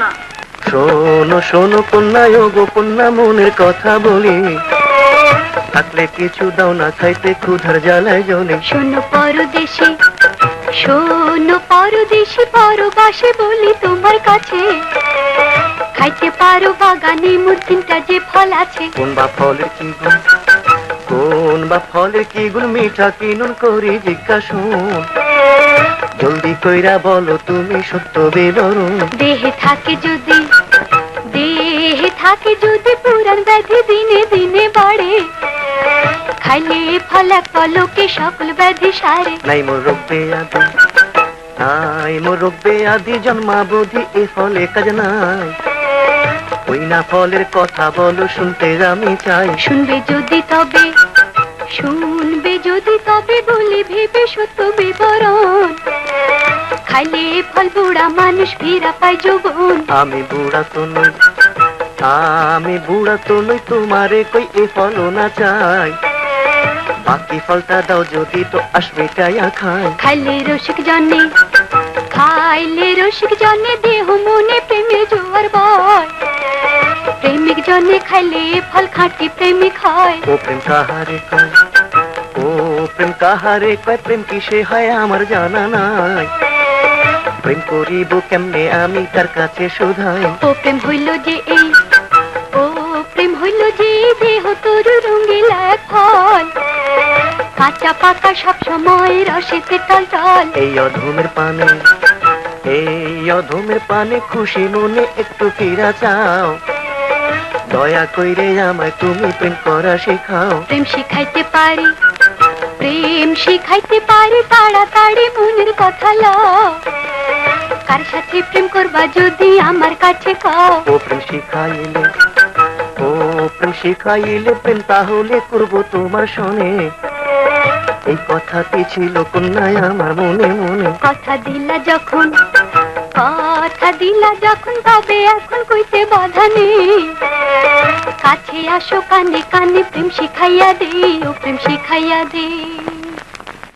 না। শোনো শোনো কন্যা, ও গো কন্যা, মনের কথা বলি, থাকলে কিছু দাও না খাইতে, ক্ষুধার জ্বালায় জ্বলে। শোনো পরদেশি, শোনো পরদেশি, পরবাসে বলি তোমার কাছে, খাইতে পারো বাগানে মোর তিনটা যে ফল আছে। কোন বা ফলের কি গুণ, কোন বা ফলের কি গুণ, মিঠা কি নুন করি জিজ্ঞাসুন, জলদি কইরা বলো তুমি সত্য বিবরণ। দেহে থাকে যদি, দেহে থাকে যদি পুরান ব্যাধি দিনে দিনে বাড়ে, খাইলে ফল এক পলকে সকল ব্যাধি সারে। নাই মোর রোগ ব্যাধি, নাই মোর রোগ ব্যাধি, জন্মাবধি এ ফলে কাজ নাই। ওই না ফলের কথা বলো, শুনতে আমি চাই। শুনবে যদি তবে, শুনবে যদি তবে বলি ভেবে সত্য বিবরণ, খাইলে ফল বুড়া মানুষ ফিরা পায় যৌবন। আমি বুড়া তো নই, আমি বুড়া তো নই, তোমারে কই এ ফল না চাই। বাকি ফলটা দাও যদি, তো আসবে টাইয়া খাই। খাইলে রসিক জনে, খাইলে রসিক জনে, দেহ মনে প্রেমের জোয়ার বয়, প্রেমিক জনে খাইলে ফল খাঁটি প্রেমিক হয়। ও প্রেম কাহারে কয়, ও প্রেম কাহারে কয়, প্রেম কিসে হয় আমার জানা নাই। প্রেম করিব কেমনে আমি তার কাছে শোধাই। ও প্রেম হইল যে এই, ও প্রেম হইল যে দেহ তরু রঙিলা এক ফল, কাঁচা পাকা সব সময় রসেতে টলটল। এই অধমের পানে, এই অধমের পানে খুশি মনে একটু ফিরা চাও, দয়া কইরে আমায় তুমি প্রেম করা শেখাও। প্রেম শিখাইতে পারি, প্রেম শিখাইতে পারি, তাড়াতাড়ি মনের কথা লও, কার সাথে প্রেম করবা যদি আমার কাছে কও। ও প্রেম শিখাইলে, ও প্রেম শিখাইলে, প্রেম তাহলে করবো তোমার শোনে। এই কথাটি ছিল কন্যায় আমার মনে মনে। কথা দিলা যখন, কথা দিলা যখন, তবে এখন কইতে বাধা নেই, কাছে আসো কানে কানে প্রেম শিখাইয়া দে, ও প্রেম শিখাইয়া দে।